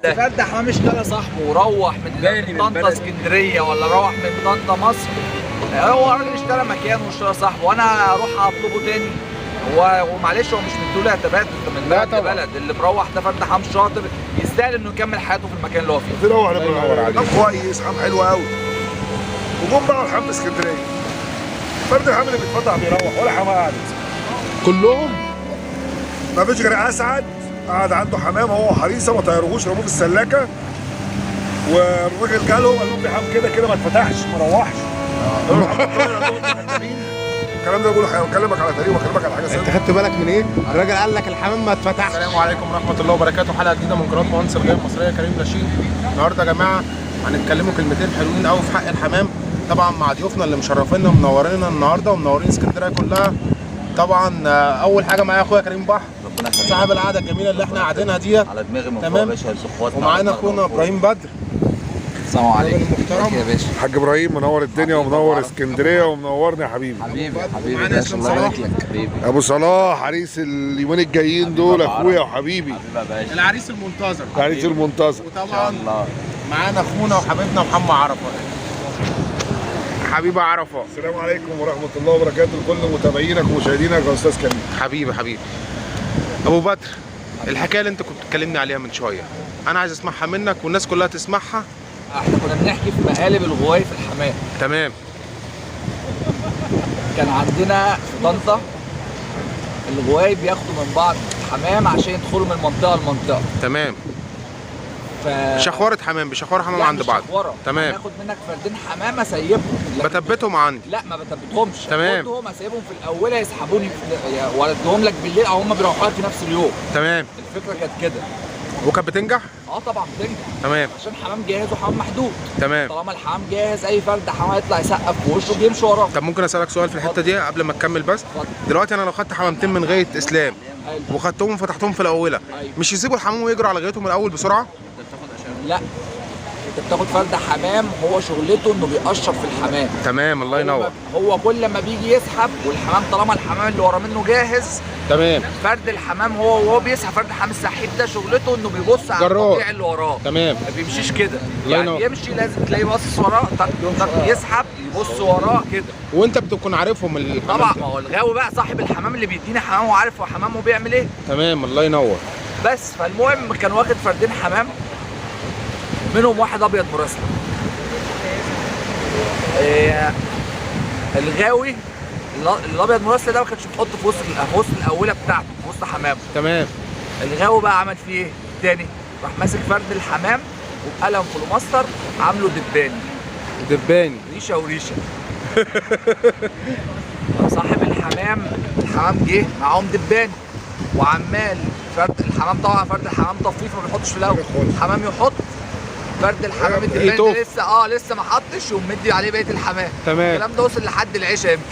فرد حمام اشترى صاحبه وروح من طنطا اسكندريه ولا روح من طنطا مصر، هو الراجل اشترى مكانه واشترى صاحبه، وانا اروح اطلبه تاني؟ ومعلش هو مش مديله اعتبارات، انت من بلد لبلد، اللي مروح ده فرد حمام شاطر يستاهل انه يكمل حياته في المكان اللي هو فيه. تروح عليه كويس، حمام حلو قوي. وجم بقى الحمام في اسكندريه، فرد الحمام اللي بيتفتح بيروح ولا حمام قاعد كلهم. ما فيش غير اسعد قعد عنده حمام هو حريصه، ما طيروهوش، رموه في السلاكه، والراجل جالهم قال لهم في حمام كده كده ما اتفتحش ما روحش. الكلام ده بقوله هكلمك على تاريخ واكلمك على حاجه ثانيه. انت خدت بالك من ايه؟ الراجل قال لك الحمام ما اتفتحش. السلام عليكم ورحمه الله وبركاته، حلقه جديده من قناه مهندس الغايه المصريه كريم رشيد. النهارده يا جماعه هنتكلموا كلمتين حلوين قوي في حق الحمام، طبعا مع ضيوفنا اللي مشرفينا ومنورينا النهارده ومنورين اسكندريه كلها. طبعا اول حاجه معايا اخويا كريم بحر صاحب القعده الجميله اللي احنا قاعدينها ديت على دماغي من تمام. ومعانا اخونا ابراهيم بدر. السلام عليكم محترم يا باشا. الحاج ابراهيم منور الدنيا ومنور اسكندريه ومنورني يا حبيبي. حبيبي ومعانا باشا، الله يبارك صلاح. لك حبيبي. ابو صلاح عريس اليومين الجايين دول، اخويا وحبيبي حبيبي يا باشا. العريس المنتظر عريس المنتظر. وطبعا معانا اخونا وحبيبنا محمد عرفه حبيبي عرفه. السلام عليكم ورحمه الله وبركاته لكل متابعينك ومشاهدينك يا استاذ كريم. حبيبي ابو بدر، الحكايه اللي انت كنت بتكلمني عليها من شويه انا عايز اسمعها منك والناس كلها تسمعها. احنا كنا بنحكي في مقالب الغواي في الحمام. تمام. كان عندنا في طنطا الغواي بياخدوا من بعض حمام عشان يدخلوا من منطقه لمنطقه. تمام. ف شخوره حمام بشخوره حمام عند بعض. تمام. باخد منك فردين حمام اسيبهم، بثبتهم عندي. لا ما بثبتهمش. تمام. باخدهم اسيبهم في الاول يسحبوني ولا اديهم لك بالليل او هم بيروحوا لك في نفس اليوم. تمام. الفكره كانت كده. وكانت بتنجح؟ طبعا بتنجح. تمام. عشان حمام جاهز وحمام محدود. تمام. طالما الحمام جاهز اي فرد حمام يطلع يسقف في وشه بيمشي وراه. طب ممكن اسالك سؤال في الحته دي قبل ما تكمل بس؟ دلوقتي انا لو خدت حمامتين من غايه اسلام وخدتهم وفتحتهم في الاوله، مش يسيبوا الحمام ويجروا على غايتهم الاول بسرعه؟ لا، انت بتاخد فرد حمام هو شغلته انه بيقشر في الحمام. تمام. الله ينور. هو كل ما بيجي يسحب والحمام طالما الحمام اللي ورا منه جاهز، تمام. فرد الحمام وهو بيسحب فرد الحمام السحيب ده شغلته انه بيبص على القطيع اللي وراه. تمام. ما بيمشيش كده، الله يعني ينور. يمشي لازم تلاقيه باصص وراه، يسحب يبص وراه كده. وانت بتكون عارفهم الحمام طبعا، ده. ما هو الغاوي بقى صاحب الحمام اللي بيديني حمام وعارف هو حمامه بيعمل ايه. تمام. الله ينور. بس فالمهم كان واخد فردين حمام، منهم واحد ابيض مرسل. الغاوي الابيض مرسل ده ما كانش بيحطه في وسط الاوله بتاعته، في وسط حمامه. تمام. الغاوي بقى عمل فيه ايه؟ تاني راح ماسك فرد الحمام وبقلم فلوماستر عامله دباني ريشه وريشه. صاحب الحمام جه معاهم دباني وعمال فرد الحمام، طبعا فرد الحمام طفيف ما بيحطش في الاول، الحمام يحط فرد الحمام الدباني ده لسه ما حطش يقوم مدي عليه بقيه الحمام. تمام. الكلام ده وصل لحد العشاء يمكن،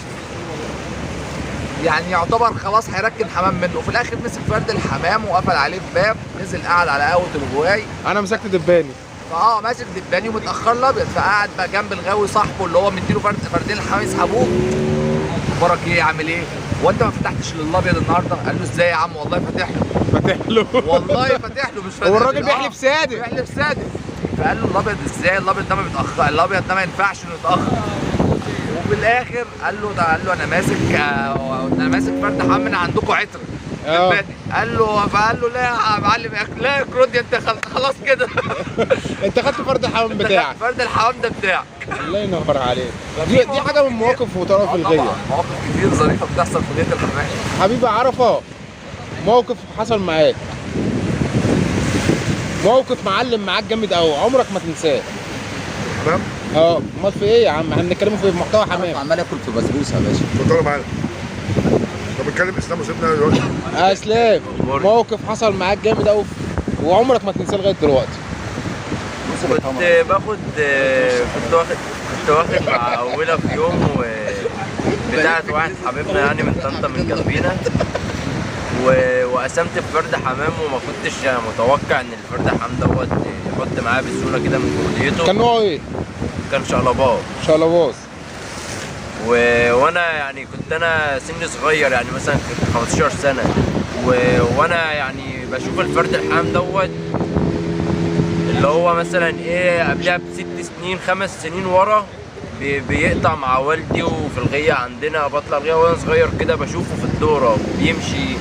يعني يعتبر خلاص هيركن حمام منه، وفي الاخر مسك فرد الحمام وقفل عليه الباب، نزل قعد على قهوه الغواي. انا مسكت دباني. ماسك دباني ومتاخر الابيض، فقعد بقى جنب الغاوي صاحبه اللي هو مديله فردين الحمام يسحبوه. اخبارك ايه؟ عامل ايه؟ وانت ما فتحتش للابيض النهارده؟ قال له ازاي يا عم؟ والله فاتح له والله فاتح له مش فاتح. هو الراجل بيحلف صادق. بيحلف صادق. فقال له الابيض ازاي؟ الابيض ده ما بيتاخر، الابيض ده ما ينفعش انه يتاخر. وفي الاخر قال له انا ماسك فرد حمام من عندكم عطر. فقال له لا يا معلم، لا يا كرودي انت خلاص كده. انت خدت فرد الحمام بتاعك. فرد الحمام ده بتاعك. الله ينور عليك. دي حاجه من مواقف وطرف الغيه. طبعا مواقف كتير ظريفه بتحصل في غايه الحمام. حبيبي عرفه، موقف حصل معاك، موقف معلم معاك جامد قوي عمرك ما تنساه. تمام. امال في ايه يا عم؟ احنا بنتكلم في محتوى حمام. عمال اكل في بسبوسه يا باشا. اتفضلوا معانا. طب بنتكلم اسلام وسيبنا دلوقتي. اسلام، موقف حصل معاك جامد قوي وعمرك ما تنساه لغايه دلوقتي. كنت واخد مع أولى في يوم بتاعت واحد حبيبنا يعني من طنطا من جنبينا، وقسمت في فرد حمام وما كنتش متوقع ان الفرد حمام دوت يحط معاه بسهوله كده من كليته. كان نوعه ايه؟ كان شقلباز. وانا يعني كنت انا سني صغير، يعني مثلا كنت 15 سنه، وانا يعني بشوف الفرد الحمام دوت اللي هو مثلا ايه قبلها ب6 سنين 5 سنين ورا بيقطع مع والدي، وفي الغية عندنا بطلع الغية وانا صغير كده بشوفه في الدورة وبيمشي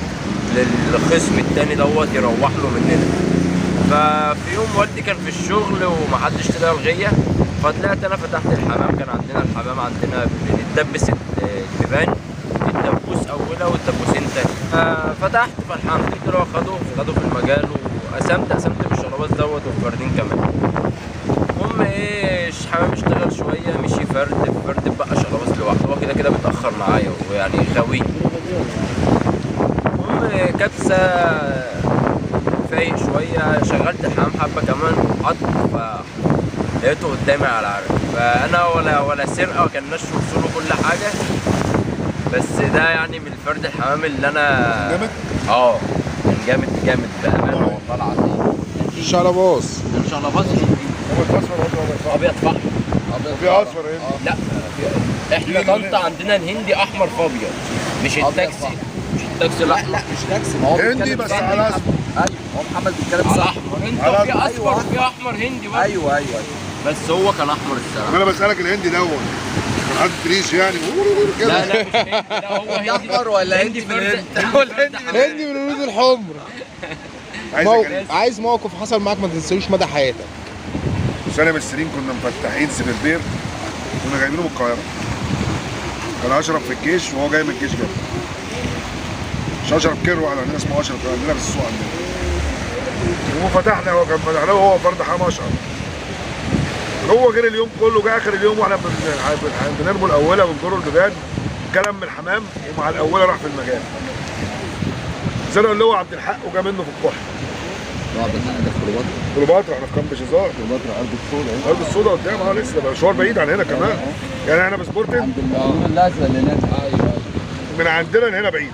للخصم التاني دوت يروح له مننا. ففي يوم والدي كان في الشغل ومحدش طلع الغية، فطلعت انا فتحت الحمام. كان عندنا الحمام عندنا بنتدبس البيبان، الدبوس اولها والدبوسين تاني. ففتحت، فالحمد لله خدوا في المجال، وقسمت بالشرابات دوت والفردين كمان. المهم ايه الحمام اشتغل شويه، مشي فرد بقى شرابات لوحده، هو كده بيتاخر معايا ويعني غاوي. المهم كبسه فايق شويه، شغلت الحمام حبه كمان حط، لقيته قدامي على العرق. فانا ولا سرقه، وكان ناس وصوله كل حاجه، بس ده يعني من الفرد الحمام اللي انا جامد؟ كان جامد بامانه والله العظيم. شلباص. كان شلباص هو الاصفر ولا ابيض فحم. في اصفر هنا؟ لا، احنا طنطا عندنا الهندي احمر فابيض، مش التاكسي. لا مش تاكسي، ما هو هندي بيتكلم بس صح. على اصفر. ايوه هو محمد بيتكلم على صح. احمر انت، على في اصفر وفي احمر هندي بقى. ايوه بس هو كان احمر الصراحه. انا بسالك الهندي دوت كان حد تريش يعني كده؟ لا مش هندي، لا هو هندي احمر ولا هندي في الهند؟ هندي من الورود الحمر. عايز موقف حصل معاك ما تنساهوش مدى حياتك. سنه من السنين كنا مفتحين سبربير، كنا جايبينه من القاهره. كان اشرف في الجيش وهو جاي من الجيش جاي. مش اشرف كيرو، واحد عندنا اسمه اشرف عندنا في السوق عندنا. وفتحنا، هو كان فتحناه وهو فرد حمام اشقر. هو جري اليوم كله، جه اخر اليوم واحنا بنرموا الاوله ونجروا البيبان، كلم من الحمام ومع الاوله راح في المجال. زنقوا اللي هو عبد الحق وجا منه في الكحل. كليوباترا، احنا في كامب شيزار. كليوباترا ارض السودا قدام، لسه ده مشوار بعيد عن هنا كمان. يعني احنا بسبورتنج عند الازرق اللي هناك. ايوه من عندنا لهنا بعيد.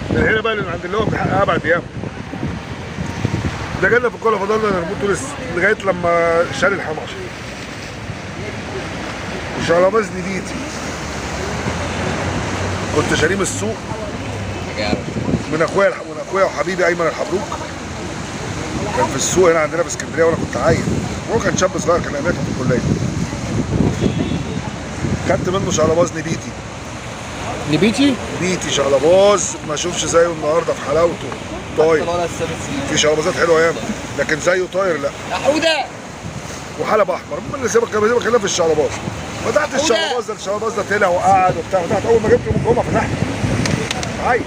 من هنا بقى عند اللي هو عبد الحق ابعد ايام. ده جالنا في الكوره، فضلنا نربطه لغايه لما شال الحماشه. وشرباز نديتي كنت شاريه من السوق من اخويا وحبيبي ايمن الحبروك. كان في السوق هنا عندنا في اسكندريه وانا كنت عايل، هو كان شاب صغير، كان اماكن في الكليه. خدت منه شرباز نبيتي شرباز ما اشوفش زيه النهارده في حلاوته. طاير في شربازات حلوه ياما، لكن زيه طاير لا. حوده وحلب احمر. المهم اللي سيبك خلينا في الشرباز. فتحت الشرباز ده طلع وقعد وبتاع. فتحت اول ما جبته من الجمعه فتحت عايز.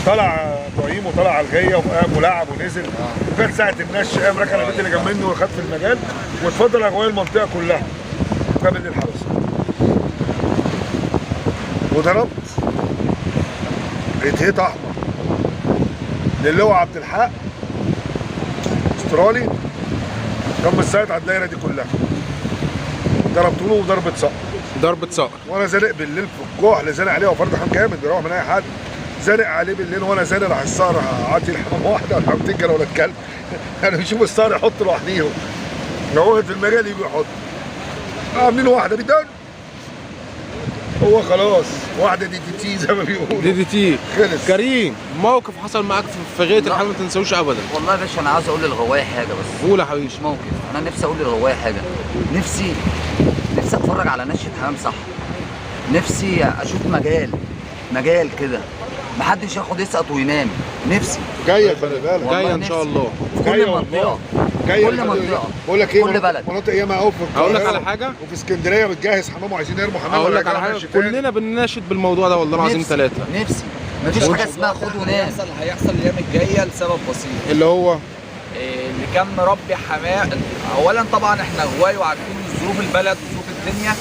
طلع ابراهيم وطلع على الغيه وقام ولعب ونزل. وكان ساعه النش قام ركن البيت اللي جنب منه وخد في المجال واتفضل اجواء المنطقه كلها. وكمل للحرس وضربت اتهيت احمر للي هو عبد الحق استرالي، كان مسيط على الدايره دي كلها. ضربت له ضربه صقر. وانا زانق بالليل في الكحل، زانق عليه وفرد حمام جامد بيروح من اي حد. زانق عليه بالليل وانا زانق، راح الصقر عاطي الحمام واحده ولا حمامتين ولا الكلب. يعني بيشوف الصقر يحط لوحديهم، لو وقف في المجال يجي يحط. عاملين واحده بيدان، هو خلاص واحده دي تي زي ما بيقولوا. دي تي خلص. كريم، موقف حصل معاك في غايه الحمام ما تنساهوش ابدا. والله يا باشا انا عاوز اقول للغوايه حاجه بس. قول يا حبيبي. مش موقف، انا نفسي اقول للغوايه حاجه. نفسي اتفرج على نشة حمام صح. نفسي اشوف مجال كده محدش ياخد يسقط وينام. نفسي جايه خلي بالك، جايه ان شاء الله في كل منطقه، جايه كل منطقه، بقول لك ايه، كل بلد. مناطق ياما قوي في القاهره. اقول لك على حاجه، وفي اسكندريه بتجهز حمام وعايزين يرموا حمام. اقول لك على حاجه، كلنا بنناشد بالموضوع ده والله العظيم ثلاثه. نفسي مفيش حاجه اسمها خد ونام. هيحصل الايام الجايه لسبب بسيط، اللي هو اللي كان مربي حمام. اولا طبعا احنا غواي وعارفين ظروف البلد وظروف الدنيا.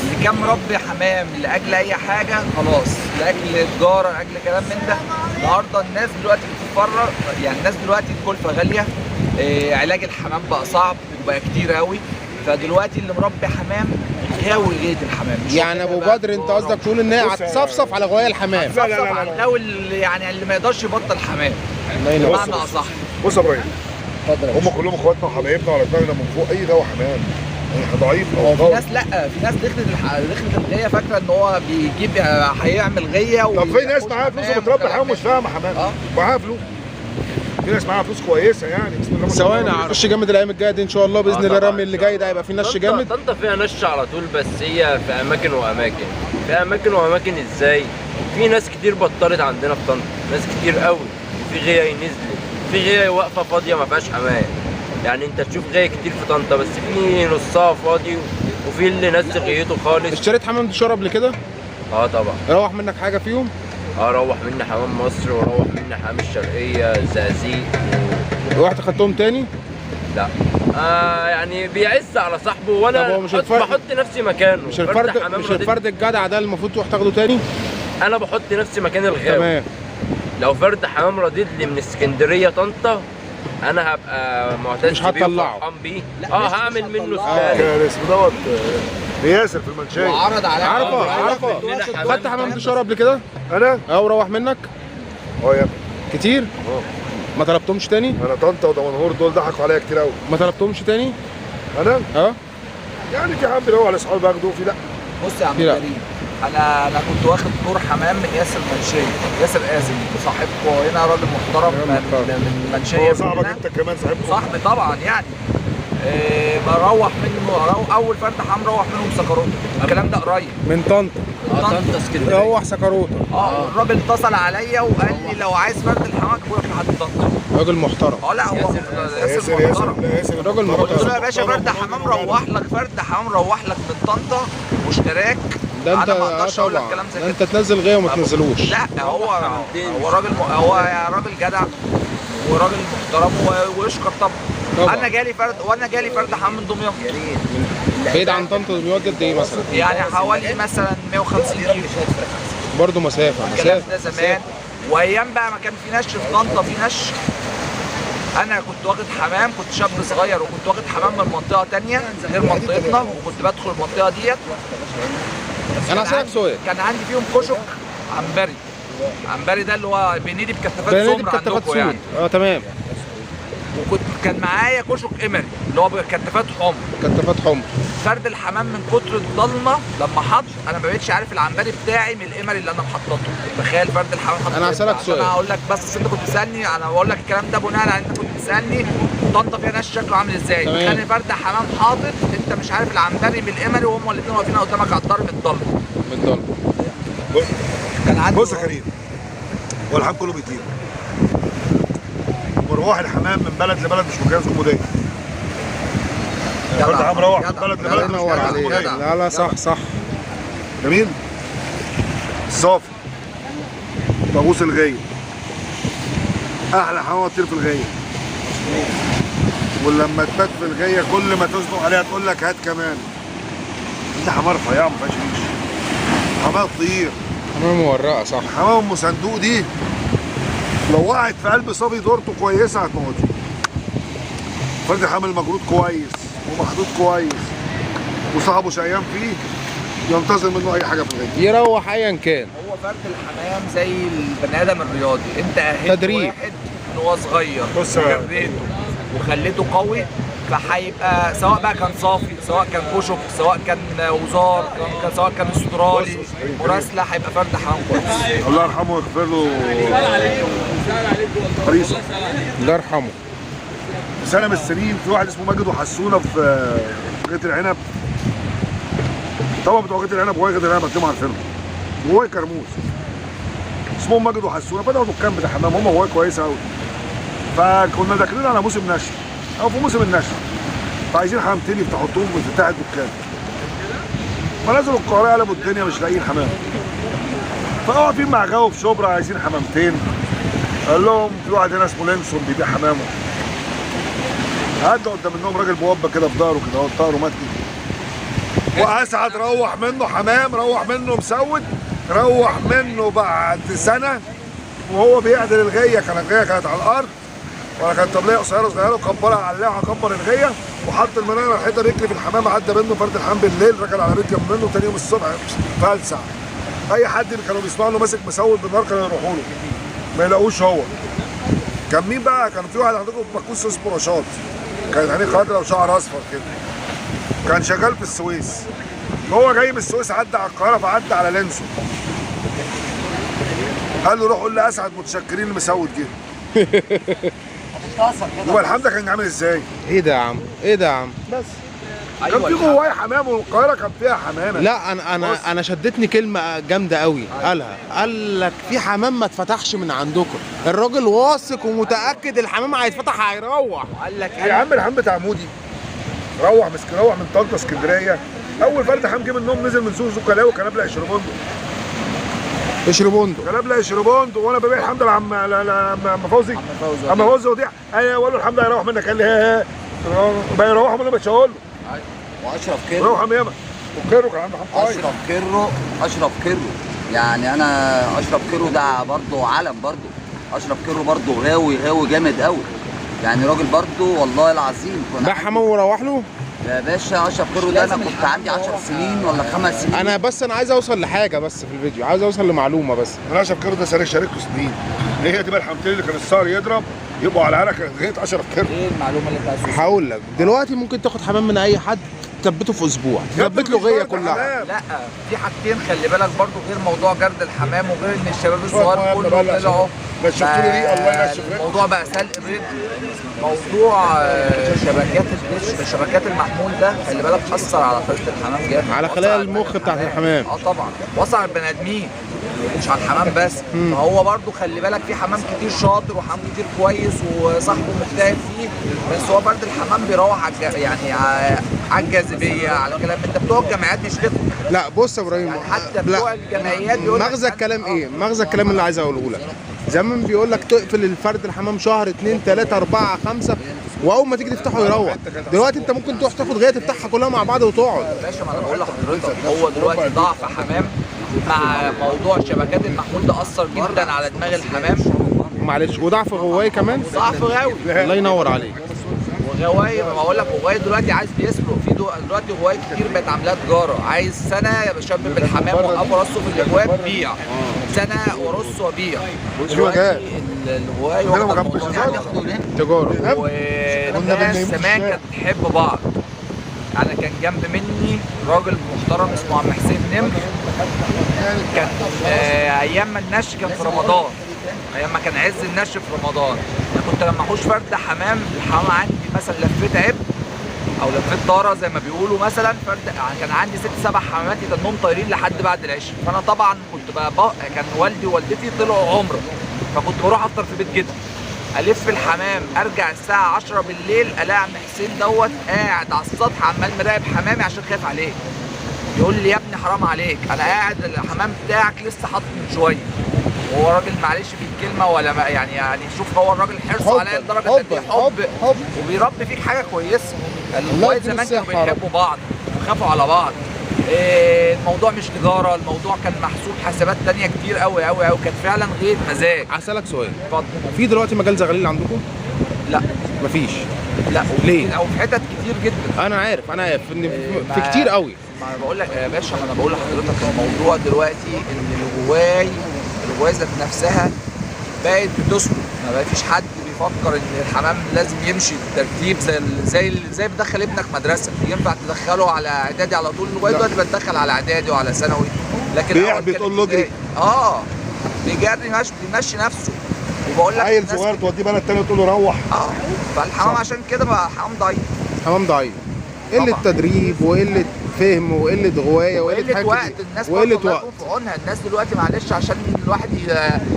اللي كان مربي حمام لاجل اي حاجه خلاص، لاجل تجاره، لاجل كلام من ده. النهارده الناس دلوقتي بتتفرج، يعني الناس دلوقتي الكلفه غاليه، علاج الحمام بقى صعب وبقى كتير قوي. فدلوقتي اللي مربي حمام غاوي غاية الحمام. يعني ابو بدر انت قصدك تقول ان هي هتصفصف على غوايه الحمام؟ لا غاوي يعني اللي ما يقدرش يبطل حمام بمعنى اصح. بص يا ابراهيم، هم كلهم اخواتنا وحبايبنا وعلى دماغنا من فوق اي دواء حمام. ضعيف او في ناس في ناس دخلت الغيه فاكره ان هو بيجيب هيعمل غيه. طب في ناس معاها فلوس وبتربي حمام مش فاهمه حمام، معاها فلوس في ناس معاها فلوس كويسه يعني، بسم الله ما شاء الله. ثواني، نش جامد الايام الجايه دي ان شاء الله باذن الله. طبعاً. الرمي اللي جاي ده هيبقى فيه نش جامد. طنطا فيها نش على طول، بس هي في اماكن واماكن. في اماكن واماكن ازاي؟ في ناس كتير بطلت عندنا في طنطا، ناس كتير قوي. في غية نزلت، في غية واقفه فاضيه ما فيهاش حمايه. يعني انت تشوف غية كتير في طنطا، بس في نصها فاضي وفي اللي نزل غيته خالص. اشتريت حمام دشار قبل كده؟ اه طبعا. روح منك حاجه فيهم؟ روح مني حمام مصر، وروح مني حمام الشرقيه، الزقازيق رحت خدتهم تاني؟ لا. يعني بيعز على صاحبه، طب وانا هو مش الفرد- بحط نفسي مكانه. مش فرد الفرد حمام مش رضيت- الفرد الجدع ده المفروض تروح تاخده تاني؟ انا بحط نفسي مكان الغاوي. تمام. لو فرد حمام رضيت لي من اسكندريه طنطا، انا هبقى معتز مش بيه هتطلعه. وفرحان بيه. هعمل منه كان سكان. اسمه دوت ياسر في المنشيه. وعرض عليا عارفه. خدت حمام دشار قبل كده؟ انا روح منك يا ابني كتير؟ ما طلبتهمش تاني؟ انا طنطا ودمنهور دول ضحكوا عليا كتير قوي. ما طلبتهمش تاني؟ انا اه يعني في حد اللي هو على اصحابي باخده وفي لا. بص يا عم لا. كريم، انا كنت واخد دور حمام من ياسر منشيه، ياسر قاسم صاحبكم هنا، راجل محترم من منشيه. هو صاحبك هنا. انت كمان صاحبكم. صاحبي طبعا يعني. بروح منه اول فرد حمام روح منه مسكروته، الكلام ده قريب. من طنطا. طنطا اسكندريه. روح سكروته. الراجل اتصل عليا وقال لي لو عايز فرد الحمام اجيبه لك لحد طنطا. راجل محترم. لا هو ياسر محترم. لا ياسر راجل قلت محترم. له يا باشا فرد حمام روح لك، فرد حمام روح لك من طنطا واشتراك. ده انت انا ما اقدرش اقول لك طبعا كلام زي ده كده. انت تنزل غيه وما تنزلوش. لا هو راجل راجل جدع وراجل محترم ويشكر طبعا. انا جالي فرد حمام من دمياط. بعيد عن طنطا دمياط قد ايه مثلا؟ يعني حوالي مثلا 150 كيلو. برضه مسافه. الكلام ده زمان، وايام بقى ما كان في نش في طنطا، في نش. انا كنت واخد حمام، كنت شاب صغير وكنت واخد حمام من منطقه تانية غير منطقتنا، وكنت بدخل المنطقه ديت. انا هسألك سؤال. كان عندي فيهم كشك عنبري ده اللي هو بنيدي بكثافات بنادي سمر بكتفات عندكم سود. يعني. تمام. كان معايا كشك امري اللي هو بكثافات حمر. كتفات حمر. فرد الحمام من كتر الضلمه لما حط انا ما بقتش عارف العنبري بتاعي من الامري اللي انا محططه. تخيل فرد الحمام حط. أنا هسألك سؤال. انا هقول لك، بس انت كنت بتسالني، انا بقول لك الكلام ده بناء على انت كنت بتسالني طنطا فيها ناس شكله عامل ازاي. تمام. كان فرد حمام حاطط، انت مش عارف العنبري من الامري، وهم الاثنين واقفين قدامك على الدار من الضلمه. بالضبط. كان عندي بص يا كريم، هو الحمام كله بيطير. مروح الحمام من بلد لبلد مش مقياس جموديه. فرد حمام مروح من بلد الله لبلد مش ينور مقياس عليك. جموديه. لا صح. جميل. الصافي، طاووس الغيه، احلى حمامه تطير في الغيه. ولما تبات في الغيه كل ما تصدق عليها تقول لك هات كمان. انت حمار رفيع ما فيهاش ريش. حمامه تطير. حمام مورقه صح. حمام ام صندوق دي لو وقعت في قلب صبي دورته كويسه هتموته. فرد الحمام المجرود كويس ومحدود كويس وصاحبه شقيان فيه ينتظر منه اي حاجه في الغيه. يروح ايا كان. هو فرد الحمام زي البني ادم الرياضي، انت اهلت تدريب. واحد من هو صغير بص وجريته وخليته قوي، فهيبقى سواء بقى كان صافي، سواء كان كشك، سواء كان وزار، سواء كان استرالي مراسله، هيبقى فرد حمام كويس. الله يرحمه ويغفر له حريصه. الله يرحمه. سنه من السنين في واحد اسمه ماجد وحسونه في غايه العنب. طبعا بتوع غايه العنب وغايه العنب هتلاقيهم عارفينهم. وهو كرموز اسمهم ماجد وحسونه، فتحوا دكان بتاع حمام، هم وهو كويس قوي. فكنا داخلين على موسم نشر او في موسم النشر، فعايزين حمامتين يفتحوا لهم افتتاح الدكان. فنزلوا القاهره قلبوا الدنيا مش لاقيين حمام. فواقفين مع جو في شبرا عايزين حمامتين. قال لهم في واحد هنا اسمه لينسون بيبيع حمامه. عدى قدام منهم راجل بوبه كده في ظهره كده، هو طاره مات كده. واسعد روح منه حمام، روح منه مسود، روح منه بعد سنه وهو بيعدل الغيه. الغيه كانت على الارض ولا كانت طبليه قصيره صغيره وكبرها عليها كبر الغيه وحط المناره على الحيطه رجلي في الحمام. عدى منه فرد الحمام بالليل ركل على رجل منه، تاني يوم الصبح فلسع. اي حد اللي كانوا بيسمعوا له ماسك مسود بالنار كانوا يروحوا له ما يلاقوش هو. كان مين بقى؟ كان في واحد عندكم في مكوس اسمه رشاد، كانت عينيه خضرا وشعر اصفر كده، كان شغال في السويس. هو جاي من السويس عدى على القاهره فعدى على لينسون، قال له روح قول لاسعد متشكرين المسود جه. اتكسر كده. يبقى الحمام ده كان عامل ازاي؟ ايه ده يا عم؟ ايه ده يا عم؟ بس أيوة كان في جوايا حمام، والقاهره كان فيها حمامه. لا انا شدتني كلمه جامده قوي قالها، قال لك في حمام ما اتفتحش من عندكم. الراجل واثق ومتاكد الحمام هيتفتح هيروح. قال لك يا عم الحمام بتاع مودي روح من طنطا اسكندريه، اول فرد حمام جه من النوم نزل من سوق زكلاوي كان قبل شربوندو. اشربوندو كان قبل شربوندو، وانا ببيع الحمد لله عم فوزي. عم فوزي وديع ايوه، قال له الحمد لله هيروح منك، قال لي ها بقى يروحوا من مش هقول له. واشرف كيرو. روح ياما وكيرو كان عنده حمام كويس. اشرف كيرو يعني انا اشرف كيرو ده برضه علم برضه. اشرف كيرو برضه غاوي جامد قوي يعني، راجل برضه والله العظيم. باع حمام وروح له يا باشا اشرف كيرو ده انا كنت عندي 10 سنين ولا 5 سنين. انا عايز اوصل لحاجه بس في الفيديو، عايز اوصل لمعلومه بس. انا اشرف كيرو ده شاركته سنين، هي تبقى الحمامتين اللي كان الصقر يضرب يبقوا على عرق لغايه اشرف كيرو. ايه المعلومه اللي انت عايزها؟ هقول لك دلوقتي ممكن تاخد حمام من اي حد تثبته في اسبوع، تثبت له غيه كلها. لا في حاجتين خلي بالك برضو غير موضوع جرد الحمام، وغير ان الشباب الصغار كله طلعوا. بس شفتوا لي دي الله ينشف رجلك. الموضوع بقى سلق رجل. موضوع شبكات الدش، شبكات المحمول ده خلي بالك اثر على طريقه الحمام جامد، على خلايا المخ بتاعت الحمام. طبعا وصل على البني ادمين مش على الحمام بس. فهو برضو خلي بالك في حمام كتير شاطر وحمام كتير كويس وصاحبه مجتهد فيه، بس هو برضو الحمام بيروح يعني على الجاذبيه، على كلام انت بتوع الجامعات مش كده. لا بص يا ابراهيم، يعني حتى بتوع الجمعيات بيقول لك مغزى الكلام ايه؟ مغزى الكلام اللي عايز اقوله لك زمان بيقول لك تقفل الفرد الحمام شهر 2 3 4 5 واول ما تيجي تفتحه يروح. دلوقتي انت ممكن تروح تاخد غايه تفتحها كلها مع بعض وتقعد. يا باشا ما انا بقول لحضرتك هو دلوقتي ضعف حمام مع موضوع شبكات المحمول ده اثر جدا على دماغ الحمام. معلش وضعف غوايه كمان. ضعف غاوي. الله ينور عليك. وغوايه ما بقول لك غوايه دلوقتي عايز بيسلق في دلوقتي غوايه كتير بقت عاملاها تجاره، عايز سنه يا شباب الحمام وقف راسه في الاجواب بيع، سنه ورص وبيع. دلوقتي الغوايه تجاره. والناس زمان كانت بتحب بعض. انا كان جنب مني راجل محترم اسمه عم حسين نمر، كان ايام ما النش كان في رمضان، ايام ما كان عز النش في رمضان، انا كنت لما احوش فرد حمام، الحمام عندي مثلا لفيت عب او لفيت داره زي ما بيقولوا مثلا فرد، كان عندي 6 7 حمامات يتنهم طايرين لحد بعد العشاء. فانا طبعا كنت كان والدي ووالدتي طلعوا عمره، فكنت بروح افطر في بيت جدي، الف الحمام ارجع الساعه 10 بالليل الاقي عم حسين دوت قاعد على السطح عمال مراقب حمامي عشان خايف عليه. يقول لي يا ابني حرام عليك، انا قاعد الحمام بتاعك لسه حاطط من شويه. وهو راجل معلش في الكلمه ولا ما يعني شوف هو الراجل حرصه عليا لدرجه قد ايه حب وبيربي فيك حاجه كويسه. الواد زمان كانوا بيحبوا بعض وخافوا على بعض. الموضوع مش تجاره، الموضوع كان محسوب حسابات تانية كتير قوي قوي قوي، كانت فعلا غير مزاج. هسألك سؤال، اتفضل. في دلوقتي مجال زغاليل عندكم؟ لا مفيش. لا ليه؟ او في حتت كتير جدا. انا عارف ان في كتير قوي. ما انا بقول لك يا باشا، ما انا بقول لحضرتك الموضوع دلوقتي ان الغوايه ذات نفسها بقت بتسكت، ما بقى فيش حد بيفكر ان الحمام لازم يمشي بالترتيب زي بتدخل ابنك مدرسه، ينفع تدخله على اعدادي على طول. لغايه دلوقتي بتدخل على اعدادي وعلى ثانوي، لكن بتقول له اجري. بيجري بيمشي نفسه. وبقول لك عيل صغير توديه بلد تاني تقول له روح. فالحمام عشان كده بقى حمام ضعيف. حمام ضعيف. قله تدريب وقله فهم وقله غوايه وقله وقت. الناس برضه الله يكون في عونها، الناس دلوقتي معلش عشان الواحد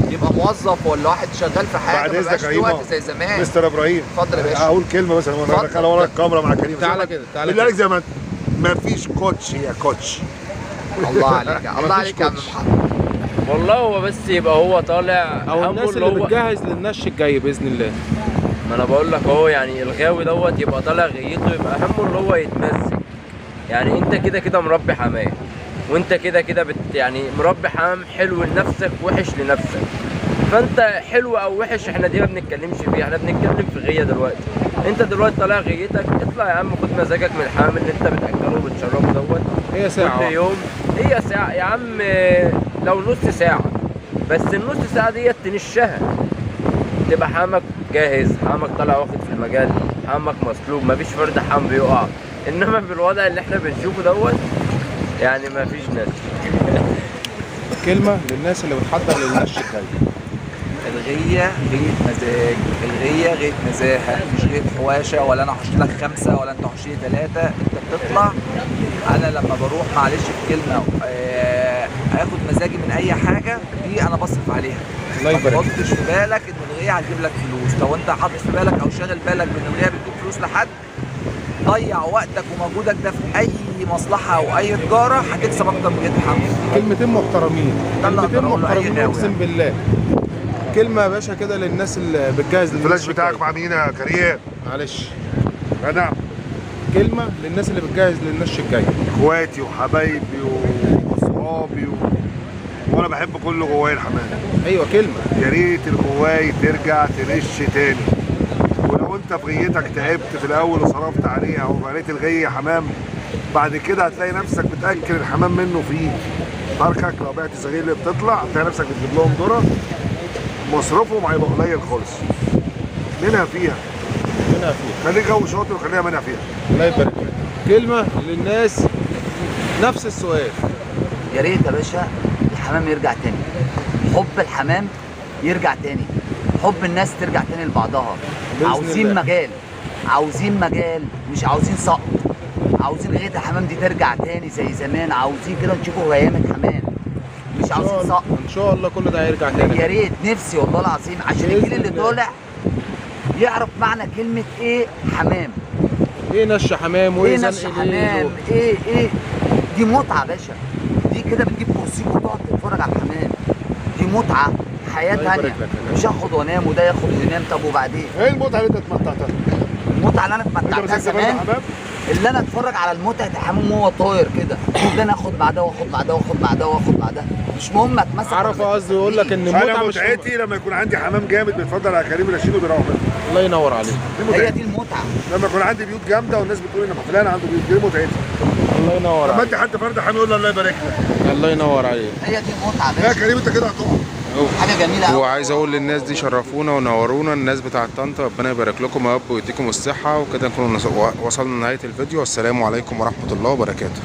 يبقى موظف ولا واحد شغال في حاجه بعد ما بقاش اذنك وقت زي زمان. مستر ابراهيم اتفضل يا باشا. هقول كلمه بس انا ورا الكاميرا مع كريم. تعالى كده تعالى بالله عليك زي ما فيش كوتش يا كوتش. الله عليك الله عليك يا عم محمد. والله هو بس يبقى هو طالع او الناس اللي بتجهز للنش الجاي باذن الله. ما انا بقول لك اهو، يعني الغاوي دوت يبقى طالع غيته، يبقى همه اللي هو يتمزج. يعني انت كده كده مربي حمام، وانت كده كده يعني مربي حمام حلو لنفسك وحش لنفسك. فانت حلو او وحش احنا دي ما بنتكلمش فيه، احنا بنتكلم في غيه دلوقتي. انت دلوقتي طالع غيتك، اطلع يا عم خد مزاجك من الحمام اللي انت بتاكله وبتشربه دوت. هي ساعه كل يوم هي ساعه يا عم، لو نص ساعه بس، النص ساعه ديت تنشها تبقى حمامك جاهز، حمامك طالع واخد في المجال، حمامك مسلوب، مفيش فرد حمام بيقع. انما في الوضع اللي احنا بنشوفه دوت يعني مفيش ناس. كلمه للناس اللي بتحضر للنش الجاي. الغية غية مزاج، الغية غية نزاهة، مش غية حواشة ولا انا هحط لك 5 ولا انت هتحط لي 3. انت بتطلع، انا لما بروح معلش في كلمة اخد مزاجي من اي حاجة دي انا بصرف عليها. الله ما يبارك. تحطش في بالك ان الغية هتجيب لك فلوس. لو انت حاطط في بالك او شاغل بالك بان الغية بتجيب فلوس لحد، ضيع وقتك ومجهودك ده في اي مصلحة او اي تجارة هتكسب اكتر من غية الحمد. كلمتين محترمين، ده اللي كلمتين أقدر أقوله لأي محترمين غاوي اقسم يعني. بالله. كلمه يا باشا كده للناس اللي بتجهز الفلاش بتاعك مع مين يا كريم؟ معلش، جدع. كلمه للناس اللي بتجهز للنش الجاي. اخواتي وحبايبي واصحابي وانا بحب كل جواي الحمام. ايوه كلمه. يا ريت الجواي ترجع تنش تاني. ولو انت في غيتك تعبت في الاول وصرفت عليها وبقيت الغيه حمام، بعد كده هتلاقي نفسك بتاكل الحمام منه فيه. تركك لو بعت الزغير اللي بتطلع هتلاقي نفسك بتجيب لهم ذره، مصرفهم هيبقى قليل خالص. منها فيها. منها فيها. خليك جو شاطر وخليها منها فيها. الله يبارك لك. كلمه للناس نفس السؤال. يا ريت يا باشا الحمام يرجع تاني، حب الحمام يرجع تاني، حب الناس ترجع تاني لبعضها. بإذن عاوزين الله. مجال، عاوزين مجال، مش عاوزين سقط. عاوزين غاية الحمام دي ترجع تاني زي زمان، عاوزين كده نشوفوا غيامة حمام، مش عاوزين سقط. ان شاء الله كل ده هيرجع تاني. يا ريت، نفسي والله العظيم عشان بإذن الجيل اللي الله. طالع يعرف معنى كلمة ايه حمام، ايه نش حمام ايه وايه نش زنق حمام، ليل ايه دي متعة يا باشا. دي كده بتجيب كرسيك وتقعد تتفرج على الحمام، دي متعة، حياة الله يبارك تانية. لك يا مش اخد وانام وده ياخد وينام. طب وبعدين ايه المتعه اللي انت اتمتعتها؟ المتعة اللي انا انت اتمتعتها مسكت برضه زمان، حمام؟ اللي انا اتفرج على المتعة الحمام وهو طاير كده، اللي انا اخد مع ده واخد مع ده واخد مع ده واخد مع ده، مش مهم اتمسك. عرف قصدي يقول لك ان انا المتعه مش متعتي لما يكون عندي حمام جامد بيتفضل على كريم الرشيد وبيروح منه. الله ينور عليك. دي هي متعتي. دي المتعة. لما يكون عندي بيوت جامده والناس بتقول ان فلان عنده بيوت، دي متعتي. الله ينور لما عليك. انت حد فرد حامي يقول له الله يبارك لك. الله ينور عليك. هي دي المتعة يا باشا، كريم انت كده هتقع. حاجة جميلة قوي. وعايز اقول للناس دي شرفونا ونورونا، الناس بتاعت طنطا، ربنا يبارك لكم يا رب ويديكم الصحه. وكده نكون وصلنا لنهايه الفيديو. والسلام عليكم ورحمه الله وبركاته.